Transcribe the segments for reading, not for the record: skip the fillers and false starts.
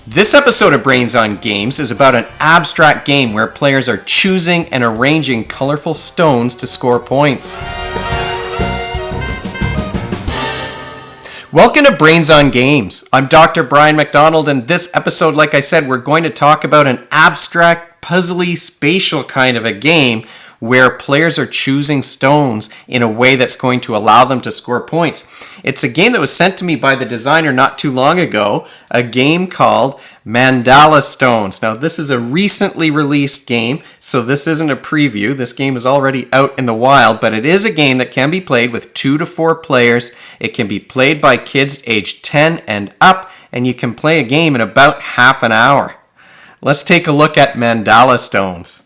This episode of Brains on Games is about an abstract game where players are choosing and arranging colorful stones to score points. Welcome to Brains on Games. I'm Dr. Brian McDonald, and this episode, like I said, we're going to talk about an abstract, puzzly, spatial kind of a game where players are choosing stones in a way that's going to allow them to score points. It's a game that was sent to me by the designer not too long ago, a game called Mandala Stones. Now, this is a recently released game, so this isn't a preview. This game is already out in the wild, but it is a game that can be played with 2 to 4 players. It can be played by kids aged 10 and up, and you can play a game in about half an hour. Let's take a look at Mandala Stones.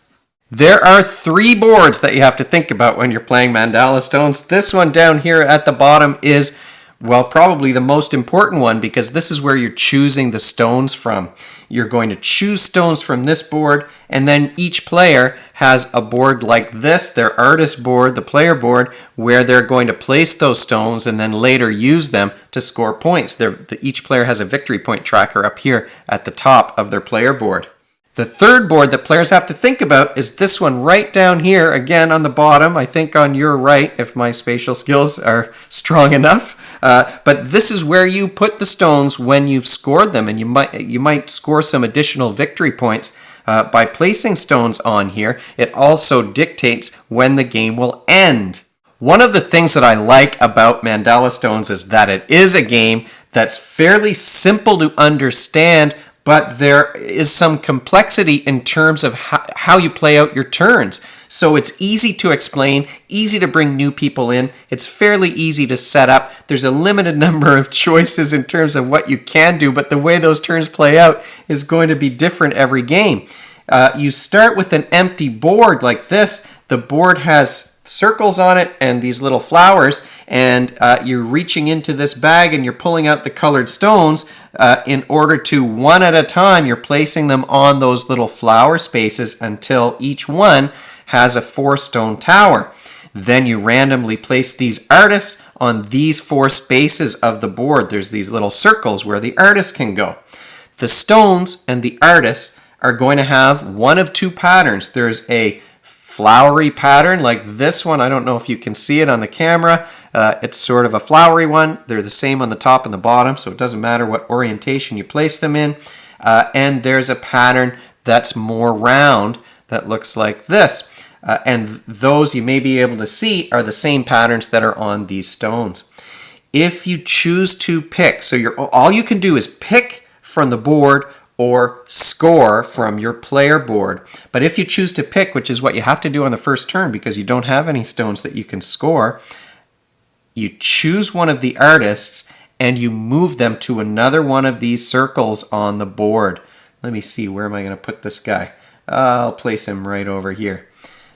There are 3 boards that you have to think about when you're playing Mandala Stones. This one down here at the bottom is, well, probably the most important one because this is where you're choosing the stones from. You're going to choose stones from this board, and then each player has a board like this, their artist board, the player board, where they're going to place those stones and then later use them to score points. Each player has a victory point tracker up here at the top of their player board. The third board that players have to think about is this one right down here, again on the bottom, I think on your right, if my spatial skills are strong enough. But this is where you put the stones when you've scored them, and you might score some additional victory points by placing stones on here. It also dictates when the game will end. One of the things that I like about Mandala Stones is that it is a game that's fairly simple to understand, but there is some complexity in terms of how you play out your turns. So it's easy to explain, easy to bring new people in. It's fairly easy to set up. There's a limited number of choices in terms of what you can do, but the way those turns play out is going to be different every game. You start with an empty board like this. The board has circles on it and these little flowers, and you're reaching into this bag and you're pulling out the colored stones in order to, one at a time, you're placing them on those little flower spaces until each one has a 4-stone tower. Then you randomly place these artists on these 4 spaces of the board. There's these little circles where the artist can go. The stones and the artists are going to have one of 2 patterns. There's a flowery pattern like this one. I don't know if you can see it on the camera. It's sort of a flowery one. They're the same on the top and the bottom, so it doesn't matter what orientation you place them in. And there's a pattern that's more round that looks like this. And those you may be able to see are the same patterns that are on these stones. If you choose to pick, so all you can do is pick from the board or score from your player board. But if you choose to pick, which is what you have to do on the first turn because you don't have any stones that you can score, you choose one of the artists and you move them to another one of these circles on the board. Let me see, where am I going to put this guy? I'll place him right over here.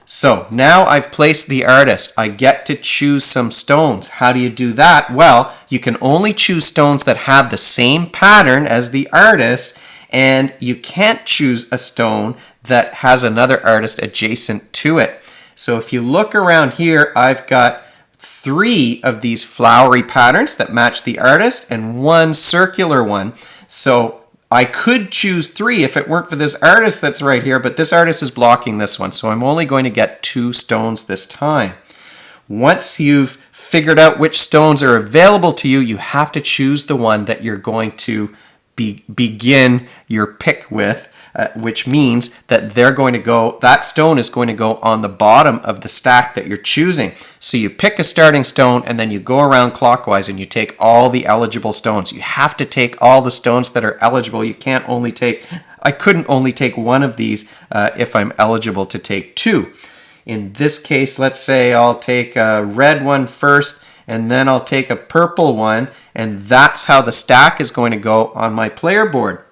So now I've placed the artist. I get to choose some stones. How do you do that? Well, you can only choose stones that have the same pattern as the artist, and you can't choose a stone that has another artist adjacent to it. So if you look around here, I've got 3 of these flowery patterns that match the artist and 1 circular one. So I could choose 3 if it weren't for this artist that's right here, but this artist is blocking this one, so I'm only going to get 2 stones this time. Once you've figured out which stones are available to you, you have to choose the one that you're going to begin your pick with, which means that that stone is going to go on the bottom of the stack that you're choosing. So you pick a starting stone and then you go around clockwise and you take all the eligible stones. You have to take all the stones that are eligible. I couldn't only take 1 of these if I'm eligible to take 2. In this case, let's say I'll take a red one first, and then I'll take a purple one, and that's how the stack is going to go on my player board.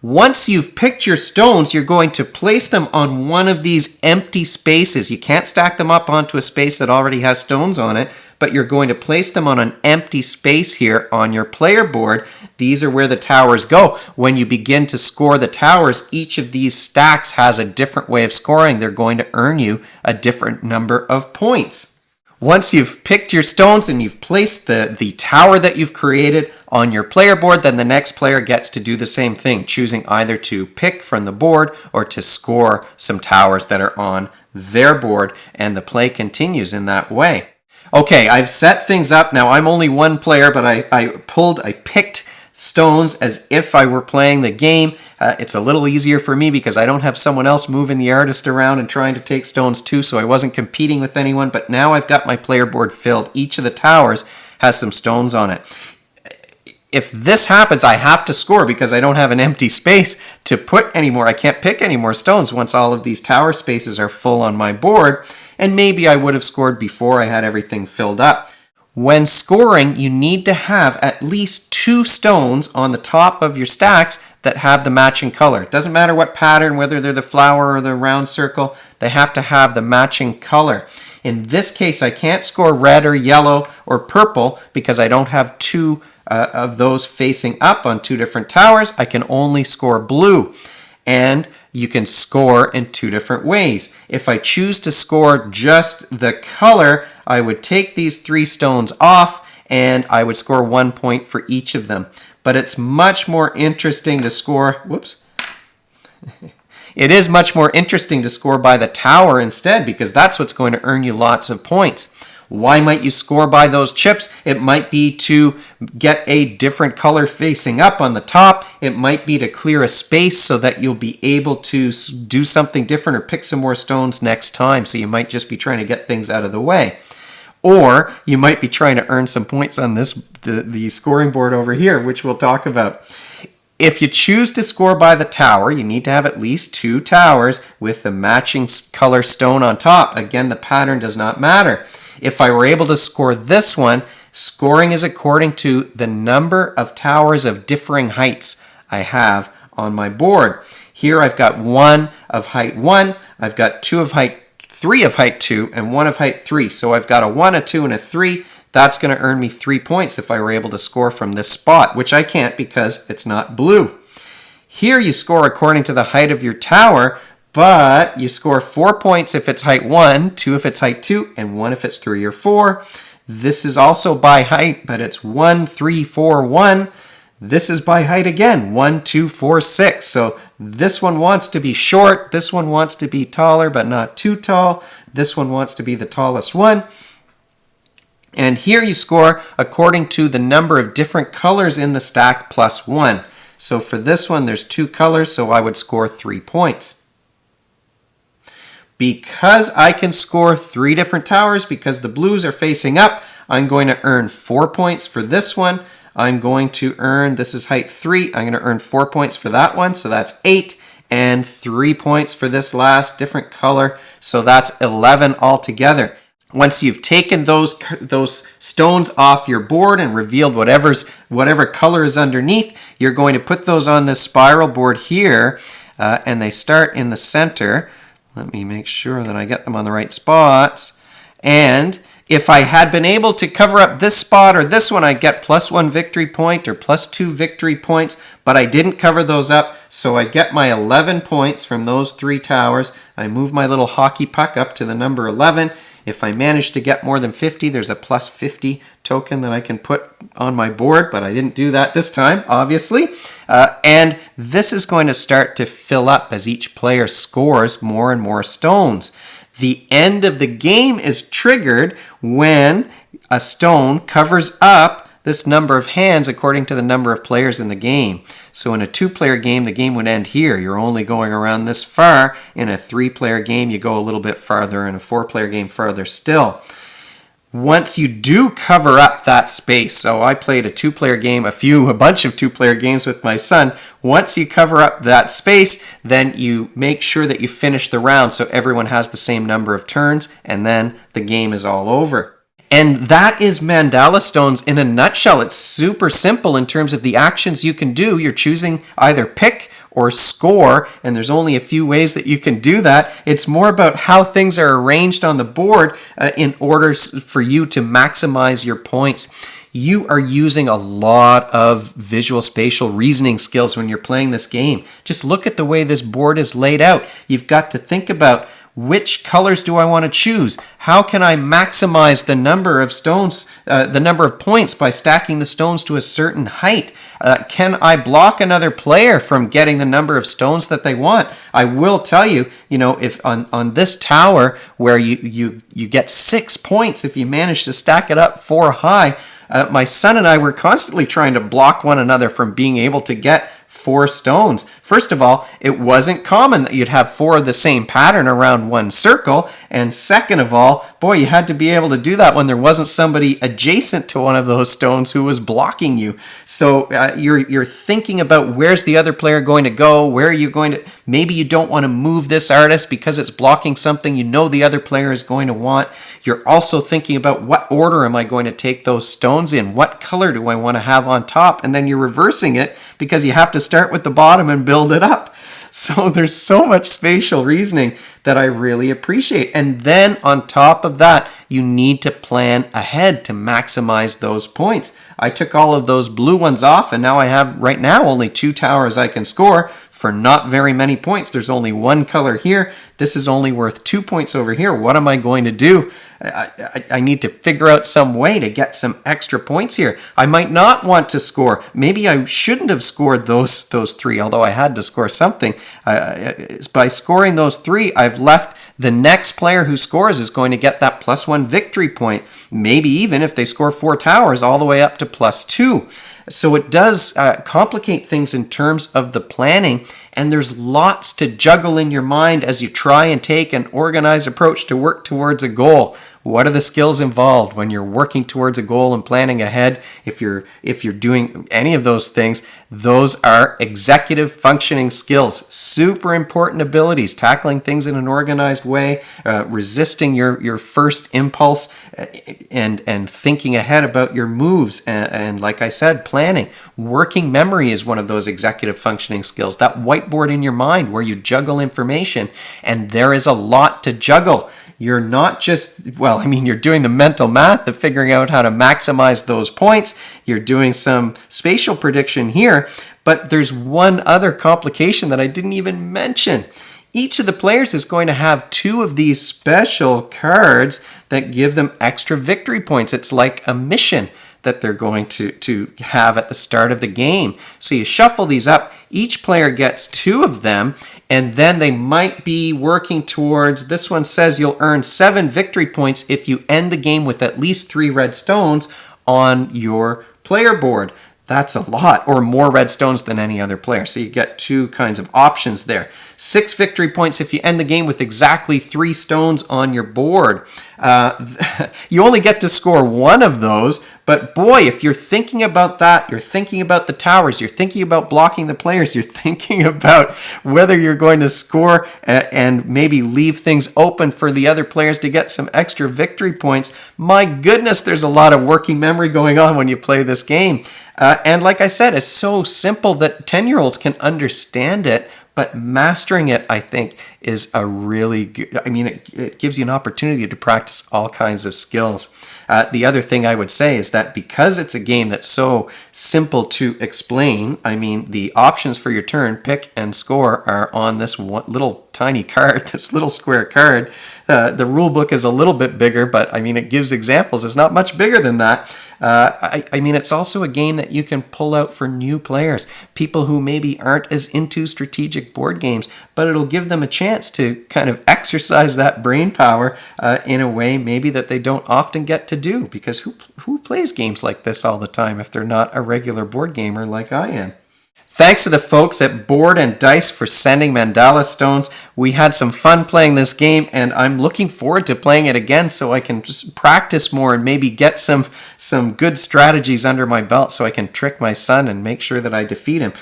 Once you've picked your stones, you're going to place them on one of these empty spaces. You can't stack them up onto a space that already has stones on it, but you're going to place them on an empty space here on your player board. These are where the towers go. When you begin to score the towers, each of these stacks has a different way of scoring. They're going to earn you a different number of points. Once you've picked your stones and you've placed the tower that you've created on your player board, then the next player gets to do the same thing, choosing either to pick from the board or to score some towers that are on their board, and the play continues in that way. Okay, I've set things up. Now, I'm only one player, but I picked stones as if I were playing the game. It's a little easier for me because I don't have someone else moving the artist around and trying to take stones too, so I wasn't competing with anyone, but now I've got my player board filled. Each of the towers has some stones on it. If this happens, I have to score because I don't have an empty space to put any more. I can't pick any more stones once all of these tower spaces are full on my board, and maybe I would have scored before I had everything filled up. When scoring, you need to have at least 2 stones on the top of your stacks that have the matching color. It doesn't matter what pattern, whether they're the flower or the round circle, they have to have the matching color. In this case, I can't score red or yellow or purple because I don't have 2 of those facing up on 2 different towers. I can only score blue. And you can score in 2 different ways. If I choose to score just the color, I would take these 3 stones off and I would score 1 point for each of them. But it's much more interesting to score, It is much more interesting to score by the tower instead because that's what's going to earn you lots of points. Why might you score by those chips? It might be to get a different color facing up on the top. It might be to clear a space so that you'll be able to do something different or pick some more stones next time. So you might just be trying to get things out of the way. Or you might be trying to earn some points on the scoring board over here, which we'll talk about. If you choose to score by the tower, you need to have at least 2 towers with the matching color stone on top. Again, the pattern does not matter. If I were able to score this one, scoring is according to the number of towers of differing heights I have on my board. Here I've got 1 of height 1, I've got 2 of height 3 of height 2, and 1 of height 3. So I've got a 1, a 2, and a 3. That's going to earn me 3 points if I were able to score from this spot, which I can't because it's not blue. Here you score according to the height of your tower, but you score 4 points if it's height 1, 2 if it's height 2, and 1 if it's 3 or 4. This is also by height, but it's 1, 3, 4, 1. This is by height again, 1, 2, 4, 6. So this one wants to be short, this one wants to be taller but not too tall, this one wants to be the tallest one. And here you score according to the number of different colors in the stack plus 1. So for this one, there's 2 colors, so I would score 3 points. Because I can score 3 different towers, because the blues are facing up, I'm going to earn 4 points for this one. I'm going to earn, this is height 3, I'm going to earn 4 points for that one, so that's 8, and 3 points for this last different color, so that's 11 altogether. Once you've taken those stones off your board and revealed whatever color is underneath, you're going to put those on this spiral board here, and they start in the center. Let me make sure that I get them on the right spots. And if I had been able to cover up this spot or this one, I'd get +1 victory point or +2 victory points, but I didn't cover those up, so I get my 11 points from those 3 towers. I move my little hockey puck up to the number 11. If I manage to get more than 50, there's a +50 token that I can put on my board, but I didn't do that this time, obviously. And this is going to start to fill up as each player scores more and more stones. The end of the game is triggered when a stone covers up this number of hands according to the number of players in the game. So in a 2-player game, the game would end here. You're only going around this far. In a 3-player game, you go a little bit farther. In a 4-player game, farther still. Once you do cover up that space, so I played a 2-player game, a bunch of 2-player games with my son. Once you cover up that space, then you make sure that you finish the round so everyone has the same number of turns, and then the game is all over. And that is Mandala Stones in a nutshell. It's super simple in terms of the actions you can do. You're choosing either pick or score, and there's only a few ways that you can do that. It's more about how things are arranged on the board in order for you to maximize your points. You are using a lot of visual spatial reasoning skills when you're playing this game. Just look at the way this board is laid out. You've got to think about Which colors do I want to choose? How can I maximize the number of stones, the number of points by stacking the stones to a certain height? Can I block another player from getting the number of stones that they want? I will tell you, if on this tower where you get 6 points if you manage to stack it up 4 high, my son and I were constantly trying to block one another from being able to get 4 stones. First of all, it wasn't common that you'd have 4 of the same pattern around one circle. And second of all, boy, you had to be able to do that when there wasn't somebody adjacent to one of those stones who was blocking you. So you're thinking about where's the other player going to go? Where are you going to? Maybe you don't want to move this artist because it's blocking something you know the other player is going to want. You're also thinking about what order am I going to take those stones in? What color do I want to have on top? And then you're reversing it because you have to start with the bottom and build it up. So there's so much spatial reasoning that I really appreciate. And then on top of that, you need to plan ahead to maximize those points. I took all of those blue ones off, and now I have right now only 2 towers I can score for not very many points. There's only one color here. This is only worth 2 points over here. What am I going to do? I need to figure out some way to get some extra points here. I might not want to score. Maybe I shouldn't have scored those 3, although I had to score something. By scoring those 3, I've left the next player who scores is going to get that +1 victory point. Maybe even if they score 4 towers, all the way up to +2. So it does complicate things in terms of the planning, and there's lots to juggle in your mind as you try and take an organized approach to work towards a goal. What are the skills involved when you're working towards a goal and planning ahead? If you're doing any of those things, those are executive functioning skills, super important abilities, tackling things in an organized way, resisting your first impulse, and thinking ahead about your moves. And like I said, planning. Working memory is one of those executive functioning skills, that whiteboard in your mind where you juggle information, and there is a lot to juggle. You're not just, you're doing the mental math of figuring out how to maximize those points. You're doing some spatial prediction here, but there's one other complication that I didn't even mention. Each of the players is going to have 2 of these special cards that give them extra victory points. It's like a mission that they're going to have at the start of the game. So you shuffle these up. Each player gets 2 of them, and then they might be working towards, this one says you'll earn 7 victory points if you end the game with at least 3 red stones on your player board. That's a lot, or more red stones than any other player. So you get 2 kinds of options there. 6 victory points if you end the game with exactly 3 stones on your board. You only get to score 1 of those, but boy, if you're thinking about that, you're thinking about the towers, you're thinking about blocking the players, you're thinking about whether you're going to score and maybe leave things open for the other players to get some extra victory points. My goodness, there's a lot of working memory going on when you play this game. And like I said, it's so simple that 10-year-olds can understand it, but mastering it, I think, is a really good, it gives you an opportunity to practice all kinds of skills. The other thing I would say is that because it's a game that's so simple to explain, the options for your turn, pick and score, are on this one little tiny card, this little square card. The rule book is a little bit bigger, but it gives examples. It's not much bigger than that. It's also a game that you can pull out for new players, people who maybe aren't as into strategic board games, but it'll give them a chance to kind of exercise that brain power in a way maybe that they don't often get to do, because who plays games like this all the time if they're not a regular board gamer like I am? Thanks to the folks at Board and Dice for sending Mandala Stones. We had some fun playing this game, and I'm looking forward to playing it again so I can just practice more and maybe get some good strategies under my belt so I can trick my son and make sure that I defeat him.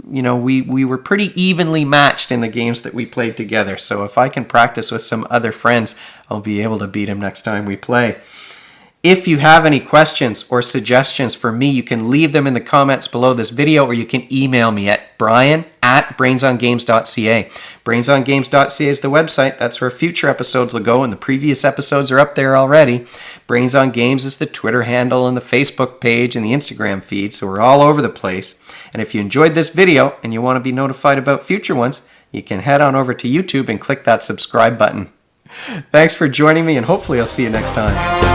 We were pretty evenly matched in the games that we played together, so if I can practice with some other friends, I'll be able to beat him next time we play. If you have any questions or suggestions for me, you can leave them in the comments below this video, or you can email me at brian@brainsongames.ca. Brainsongames.ca is the website. That's where future episodes will go, and the previous episodes are up there already. Brains on Games is the Twitter handle and the Facebook page and the Instagram feed, so we're all over the place. And if you enjoyed this video and you want to be notified about future ones, you can head on over to YouTube and click that subscribe button. Thanks for joining me, and hopefully I'll see you next time.